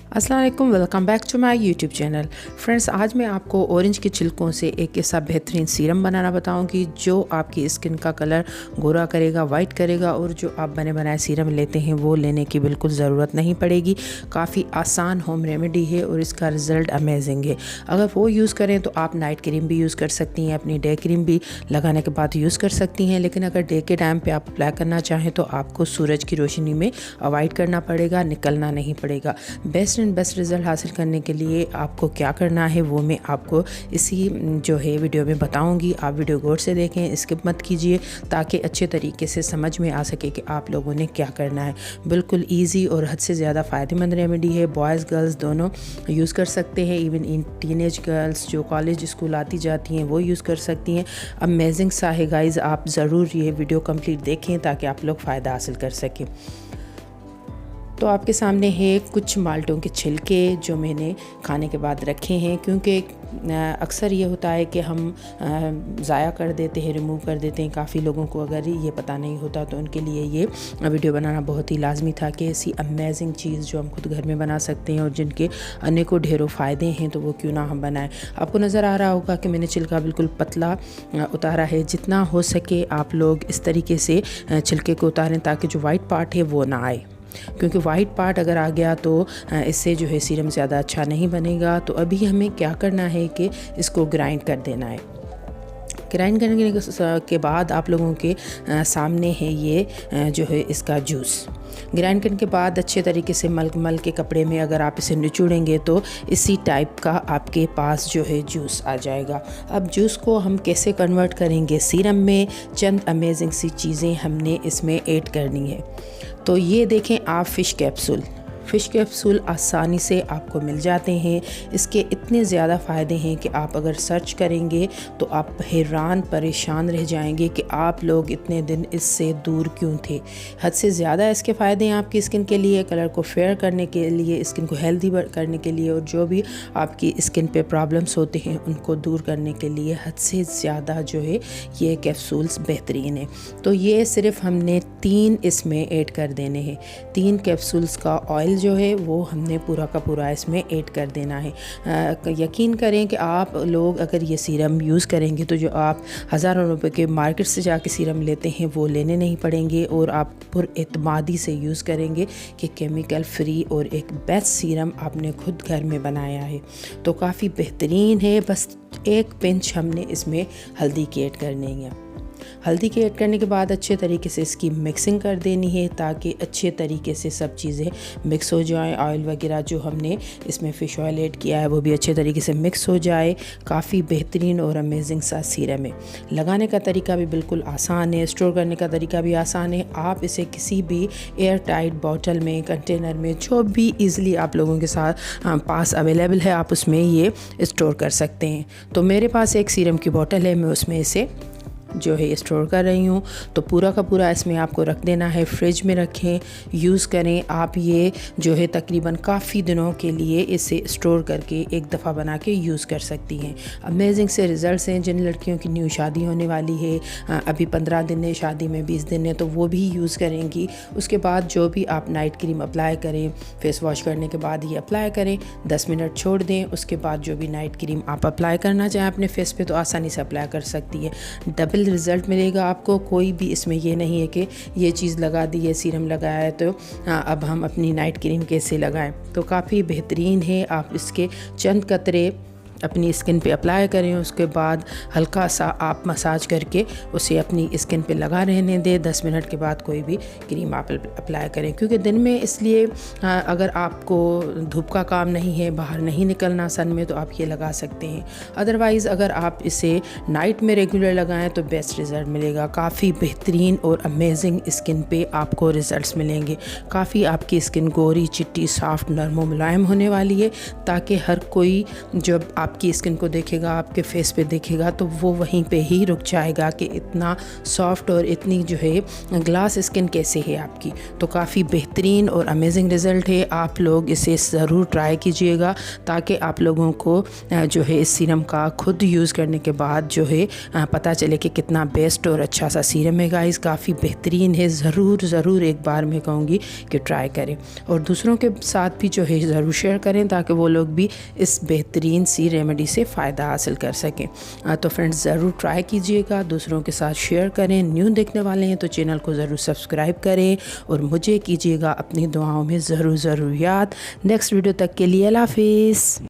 अस्सलाम वालेकुम, welcome back to my YouTube channel. Friends, आज मैं आपको ऑरेंज के छिलकों से एक ऐसा बेहतरीन सीरम बनाना बताऊंगी जो आपकी स्किन का कलर गोरा करेगा, वाइट करेगा और जो आप बने बनाए सीरम लेते हैं वो लेने की बिल्कुल ज़रूरत नहीं पड़ेगी। काफ़ी आसान होम रेमेडी है और इसका रिज़ल्ट अमेजिंग है। अगर वो यूज़ करें तो आप नाइट क्रीम भी यूज़ कर सकती हैं, अपनी डे क्रीम भी लगाने के बाद यूज़ कर सकती हैं। लेकिन अगर डे के टाइम पर आप अप्लाई करना चाहें तो आपको सूरज की रोशनी में अवॉइड करना पड़ेगा, निकलना नहीं पड़ेगा। बेस्ट रिज़ल्ट हासिल करने के लिए आपको क्या करना है वो मैं आपको इसी जो है वीडियो में बताऊंगी। आप वीडियो गौर से देखें, स्किप मत कीजिए ताकि अच्छे तरीके से समझ में आ सके कि आप लोगों ने क्या करना है। बिल्कुल इजी और हद से ज़्यादा फ़ायदेमंद रेमेडी है। बॉयज़ गर्ल्स दोनों यूज़ कर सकते हैं। इवन इन टीनेज गर्ल्स जो कॉलेज स्कूल आती जाती हैं वो यूज़ कर सकती हैं। अमेजिंग सा है गाइज़, आप ज़रूर ये वीडियो कंप्लीट देखें ताकि आप लोग फ़ायदा हासिल कर सकें। तो आपके सामने है कुछ माल्टों के छिलके जो मैंने खाने के बाद रखे हैं, क्योंकि अक्सर ये होता है कि हम ज़ाया कर देते हैं, रिमूव कर देते हैं। काफ़ी लोगों को अगर ये पता नहीं होता तो उनके लिए ये वीडियो बनाना बहुत ही लाजमी था कि ऐसी अमेजिंग चीज़ जो हम खुद घर में बना सकते हैं और जिनके अनेकों ढेरों फ़ायदे हैं तो वो क्यों ना हम बनाएं। आपको नज़र आ रहा होगा कि मैंने छिलका बिल्कुल पतला उतारा है। जितना हो सके आप लोग इस तरीके से छिलके को उतारें ताकि जो वाइट पार्ट है वो ना आए, क्योंकि वाइट पार्ट अगर आ गया तो इससे जो है सीरम ज़्यादा अच्छा नहीं बनेगा। तो अभी हमें क्या करना है कि इसको ग्राइंड कर देना है। ग्राइंड करने के बाद आप लोगों के सामने है ये जो है इसका जूस। ग्राइंड करने के बाद अच्छे तरीके से मल के कपड़े में अगर आप इसे निचोड़ेंगे तो इसी टाइप का आपके पास जो है जूस आ जाएगा। अब जूस को हम कैसे कन्वर्ट करेंगे सीरम में, चंद अमेजिंग सी चीज़ें हमने इसमें ऐड करनी है। तो ये देखें आप फ़िश कैप्सूल आसानी से आपको मिल जाते हैं। इसके इतने ज़्यादा फ़ायदे हैं कि आप अगर सर्च करेंगे तो आप हैरान परेशान रह जाएंगे कि आप लोग इतने दिन इससे दूर क्यों थे। हद से ज़्यादा इसके फ़ायदे हैं आपकी स्किन के लिए, कलर को फेयर करने के लिए, स्किन को हेल्दी करने के लिए और जो भी आपकी स्किन पे प्रॉब्लम्स होते हैं उनको दूर करने के लिए हद से ज़्यादा जो है ये कैप्सूल्स बेहतरीन है। तो ये सिर्फ हमने 3 इसमें ऐड कर देने हैं। 3 कैप्सूल्स का ऑयल जो है वो हमने पूरा का पूरा इसमें ऐड कर देना है। यकीन करें कि आप लोग अगर ये सीरम यूज़ करेंगे तो जो आप हज़ारों रुपए के मार्केट से जाके सीरम लेते हैं वो लेने नहीं पड़ेंगे और आप पुरएतमादी से यूज़ करेंगे कि केमिकल फ्री और एक बेस्ट सीरम आपने खुद घर में बनाया है। तो काफ़ी बेहतरीन है। बस एक पिंच हमने इसमें हल्दी की ऐड करनी है। हल्दी के ऐड करने के बाद अच्छे तरीके से इसकी मिक्सिंग कर देनी है ताकि अच्छे तरीके से सब चीज़ें मिक्स हो जाएं। ऑयल वगैरह जो हमने इसमें फ़िश ऑयल ऐड किया है वो भी अच्छे तरीके से मिक्स हो जाए। काफ़ी बेहतरीन और अमेजिंग सा सीरम है। लगाने का तरीका भी बिल्कुल आसान है, स्टोर करने का तरीका भी आसान है। आप इसे किसी भी एयर टाइट बॉटल में, कंटेनर में, जो भी ईज़िली आप लोगों के साथ पास अवेलेबल है आप उसमें ये स्टोर कर सकते हैं। तो मेरे पास एक सीरम की बॉटल है, मैं उसमें इसे जो है स्टोर कर रही हूँ। तो पूरा का पूरा इसमें आपको रख देना है, फ्रिज में रखें, यूज़ करें। आप ये जो है तकरीबन काफ़ी दिनों के लिए इसे स्टोर करके एक दफ़ा बना के यूज़ कर सकती हैं। अमेजिंग से रिज़ल्ट्स हैं। जिन लड़कियों की न्यू शादी होने वाली है, अभी 15 दिन है शादी में, 20 दिन है, तो वो भी यूज़ करेंगी। उसके बाद जो भी आप नाइट क्रीम अप्लाई करें, फेस वॉश करने के बाद ये अप्लाई करें, 10 मिनट छोड़ दें। उसके बाद जो भी नाइट क्रीम आप अप्लाई करना चाहें अपने फेस पे तो आसानी से अप्लाई कर सकती है। डबल रिज़ल्ट मिलेगा आपको। कोई भी इसमें ये नहीं है कि ये चीज़ लगा दी, ये सीरम लगाया है तो अब हम अपनी नाइट क्रीम कैसे लगाएं। तो काफ़ी बेहतरीन है। आप इसके चंद कतरे अपनी स्किन पे अप्लाई करें, उसके बाद हल्का सा आप मसाज करके उसे अपनी स्किन पे लगा रहने दें। 10 मिनट के बाद कोई भी क्रीम आप अप्लाई करें, क्योंकि दिन में इसलिए अगर आपको धूप का काम नहीं है, बाहर नहीं निकलना सन में, तो आप ये लगा सकते हैं। अदरवाइज़ अगर आप इसे नाइट में रेगुलर लगाएं तो बेस्ट रिज़ल्ट मिलेगा। काफ़ी बेहतरीन और अमेजिंग स्किन पे आपको रिज़ल्ट्स मिलेंगे। काफ़ी आपकी स्किन गोरी, चिट्टी, सॉफ्ट, नरम, मुलायम होने वाली है ताकि हर कोई जब आप आपकी स्किन को देखेगा, आपके फेस पे देखेगा तो वो वहीं पे ही रुक जाएगा कि इतना सॉफ्ट और इतनी जो है ग्लास स्किन कैसे है आपकी। तो काफ़ी बेहतरीन और अमेजिंग रिज़ल्ट है। आप लोग इसे ज़रूर ट्राई कीजिएगा ताकि आप लोगों को जो है इस सीरम का खुद यूज़ करने के बाद जो है पता चले कि कितना बेस्ट और अच्छा सा सीरम है गाइस। काफ़ी बेहतरीन है, ज़रूर एक बार मैं कहूँगी कि ट्राई करें और दूसरों के साथ भी जो है ज़रूर शेयर करें ताकि वो लोग भी इस बेहतरीन सी रेमेडी से फ़ायदा हासिल कर सकें। तो फ्रेंड्स ज़रूर ट्राई कीजिएगा, दूसरों के साथ शेयर करें। न्यू देखने वाले हैं तो चैनल को ज़रूर सब्सक्राइब करें और मुझे कीजिएगा अपनी दुआओं में ज़रूर याद। नेक्स्ट वीडियो तक के लिए अल्लाह हाफिज़।